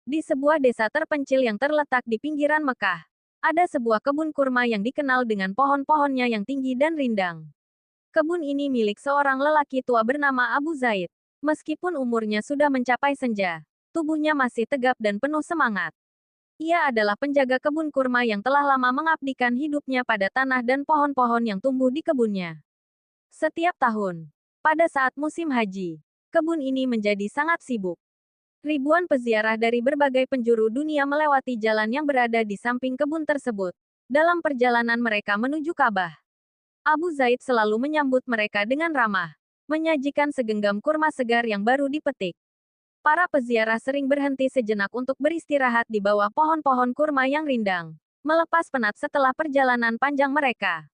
Di sebuah desa terpencil yang terletak di pinggiran Mekah, ada sebuah kebun kurma yang dikenal dengan pohon-pohonnya yang tinggi dan rindang. Kebun ini milik seorang lelaki tua bernama Abu Zaid. Meskipun umurnya sudah mencapai senja, tubuhnya masih tegap dan penuh semangat. Ia adalah penjaga kebun kurma yang telah lama mengabdikan hidupnya pada tanah dan pohon-pohon yang tumbuh di kebunnya. Setiap tahun, pada saat musim haji, kebun ini menjadi sangat sibuk. Ribuan peziarah dari berbagai penjuru dunia melewati jalan yang berada di samping kebun tersebut. Dalam perjalanan mereka menuju Ka'bah, Abu Zaid selalu menyambut mereka dengan ramah, menyajikan segenggam kurma segar yang baru dipetik. Para peziarah sering berhenti sejenak untuk beristirahat di bawah pohon-pohon kurma yang rindang, melepas penat setelah perjalanan panjang mereka.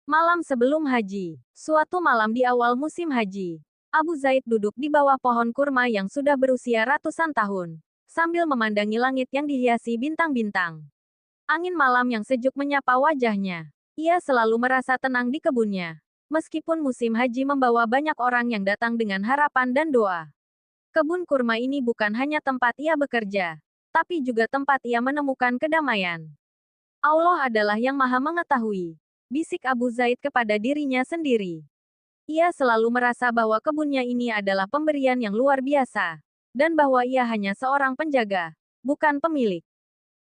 Malam sebelum haji, suatu malam di awal musim haji, Abu Zaid duduk di bawah pohon kurma yang sudah berusia ratusan tahun, sambil memandangi langit yang dihiasi bintang-bintang. Angin malam yang sejuk menyapa wajahnya. Ia selalu merasa tenang di kebunnya. Meskipun musim haji membawa banyak orang yang datang dengan harapan dan doa. Kebun kurma ini bukan hanya tempat ia bekerja, tapi juga tempat ia menemukan kedamaian. Allah adalah yang maha mengetahui, bisik Abu Zaid kepada dirinya sendiri. Ia selalu merasa bahwa kebunnya ini adalah pemberian yang luar biasa, dan bahwa ia hanya seorang penjaga, bukan pemilik.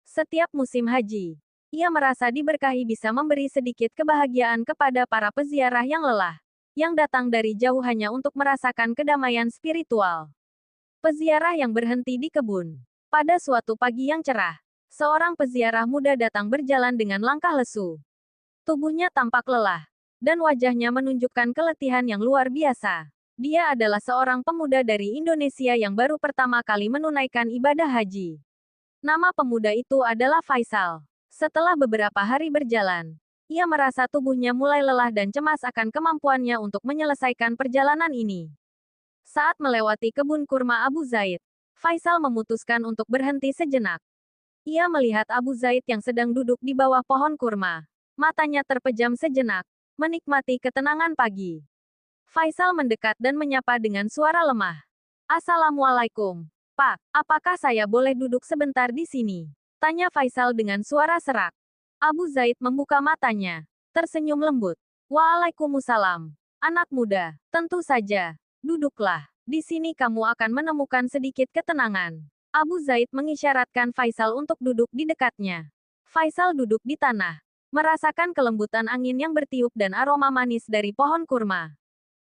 Setiap musim haji, ia merasa diberkahi bisa memberi sedikit kebahagiaan kepada para peziarah yang lelah, yang datang dari jauh hanya untuk merasakan kedamaian spiritual. Peziarah yang berhenti di kebun. Pada suatu pagi yang cerah, seorang peziarah muda datang berjalan dengan langkah lesu. Tubuhnya tampak lelah, dan wajahnya menunjukkan keletihan yang luar biasa. Dia adalah seorang pemuda dari Indonesia yang baru pertama kali menunaikan ibadah haji. Nama pemuda itu adalah Faisal. Setelah beberapa hari berjalan, ia merasa tubuhnya mulai lelah dan cemas akan kemampuannya untuk menyelesaikan perjalanan ini. Saat melewati kebun kurma Abu Zaid, Faisal memutuskan untuk berhenti sejenak. Ia melihat Abu Zaid yang sedang duduk di bawah pohon kurma. Matanya terpejam sejenak, menikmati ketenangan pagi. Faisal mendekat dan menyapa dengan suara lemah. Assalamualaikum, Pak. Apakah saya boleh duduk sebentar di sini? Tanya Faisal dengan suara serak. Abu Zaid membuka matanya, tersenyum lembut. Waalaikumsalam. Anak muda, tentu saja. Duduklah. Di sini kamu akan menemukan sedikit ketenangan. Abu Zaid mengisyaratkan Faisal untuk duduk di dekatnya. Faisal duduk di tanah, merasakan kelembutan angin yang bertiup dan aroma manis dari pohon kurma.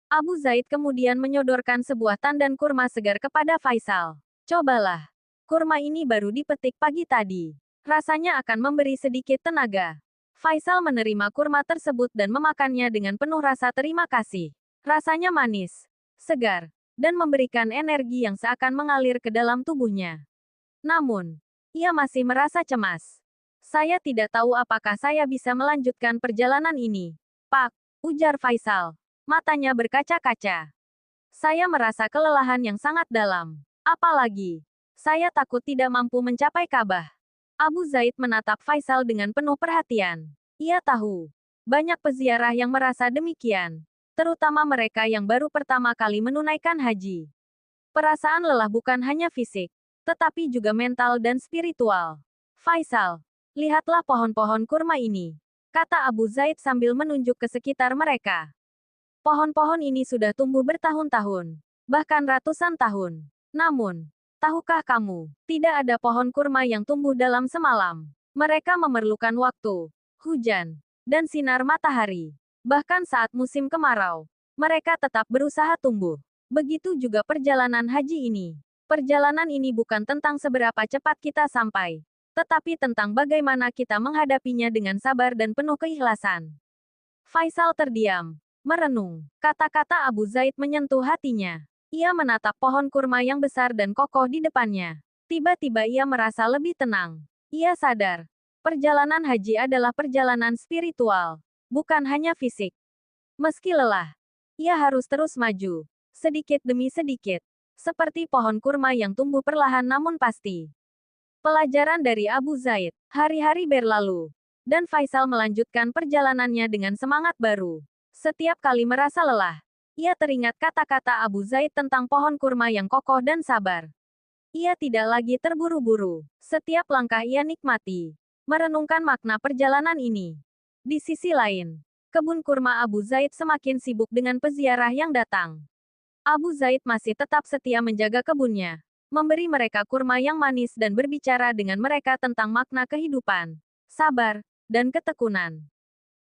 Abu Zaid kemudian menyodorkan sebuah tandan kurma segar kepada Faisal. Cobalah. Kurma ini baru dipetik pagi tadi. Rasanya akan memberi sedikit tenaga. Faisal menerima kurma tersebut dan memakannya dengan penuh rasa terima kasih. Rasanya manis, segar, dan memberikan energi yang seakan mengalir ke dalam tubuhnya. Namun, ia masih merasa cemas. Saya tidak tahu apakah saya bisa melanjutkan perjalanan ini. Pak, ujar Faisal. Matanya berkaca-kaca. Saya merasa kelelahan yang sangat dalam. Apalagi, saya takut tidak mampu mencapai Ka'bah. Abu Zaid menatap Faisal dengan penuh perhatian. Ia tahu, banyak peziarah yang merasa demikian, terutama mereka yang baru pertama kali menunaikan haji. Perasaan lelah bukan hanya fisik, tetapi juga mental dan spiritual. Faisal, lihatlah pohon-pohon kurma ini, kata Abu Zaid sambil menunjuk ke sekitar mereka. Pohon-pohon ini sudah tumbuh bertahun-tahun, bahkan ratusan tahun. Namun, tahukah kamu, tidak ada pohon kurma yang tumbuh dalam semalam. Mereka memerlukan waktu, hujan, dan sinar matahari. Bahkan saat musim kemarau, mereka tetap berusaha tumbuh. Begitu juga perjalanan haji ini. Perjalanan ini bukan tentang seberapa cepat kita sampai, tetapi tentang bagaimana kita menghadapinya dengan sabar dan penuh keikhlasan. Faisal terdiam, merenung. Kata-kata Abu Zaid menyentuh hatinya. Ia menatap pohon kurma yang besar dan kokoh di depannya. Tiba-tiba ia merasa lebih tenang. Ia sadar, perjalanan haji adalah perjalanan spiritual, bukan hanya fisik. Meski lelah, ia harus terus maju, sedikit demi sedikit, seperti pohon kurma yang tumbuh perlahan namun pasti. Pelajaran dari Abu Zaid. Hari-hari berlalu, dan Faisal melanjutkan perjalanannya dengan semangat baru. Setiap kali merasa lelah, ia teringat kata-kata Abu Zaid tentang pohon kurma yang kokoh dan sabar. Ia tidak lagi terburu-buru. Setiap langkah ia nikmati. Merenungkan makna perjalanan ini. Di sisi lain, kebun kurma Abu Zaid semakin sibuk dengan peziarah yang datang. Abu Zaid masih tetap setia menjaga kebunnya, memberi mereka kurma yang manis dan berbicara dengan mereka tentang makna kehidupan, sabar, dan ketekunan.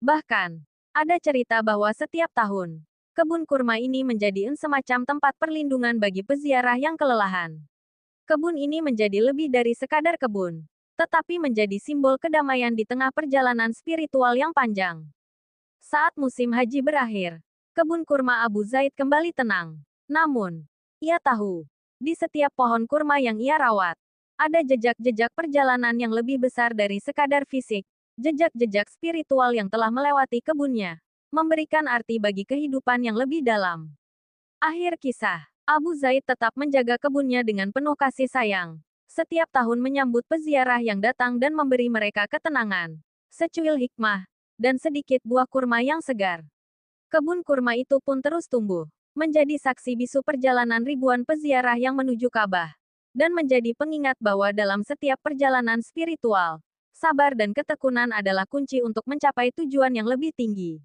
Bahkan, ada cerita bahwa setiap tahun, kebun kurma ini menjadi semacam tempat perlindungan bagi peziarah yang kelelahan. Kebun ini menjadi lebih dari sekadar kebun, tetapi menjadi simbol kedamaian di tengah perjalanan spiritual yang panjang. Saat musim haji berakhir, kebun kurma Abu Zaid kembali tenang. Namun, ia tahu, di setiap pohon kurma yang ia rawat, ada jejak-jejak perjalanan yang lebih besar dari sekadar fisik, jejak-jejak spiritual yang telah melewati kebunnya, memberikan arti bagi kehidupan yang lebih dalam. Akhir kisah, Abu Zaid tetap menjaga kebunnya dengan penuh kasih sayang. Setiap tahun menyambut peziarah yang datang dan memberi mereka ketenangan, secuil hikmah, dan sedikit buah kurma yang segar. Kebun kurma itu pun terus tumbuh, menjadi saksi bisu perjalanan ribuan peziarah yang menuju Ka'bah, dan menjadi pengingat bahwa dalam setiap perjalanan spiritual, sabar dan ketekunan adalah kunci untuk mencapai tujuan yang lebih tinggi.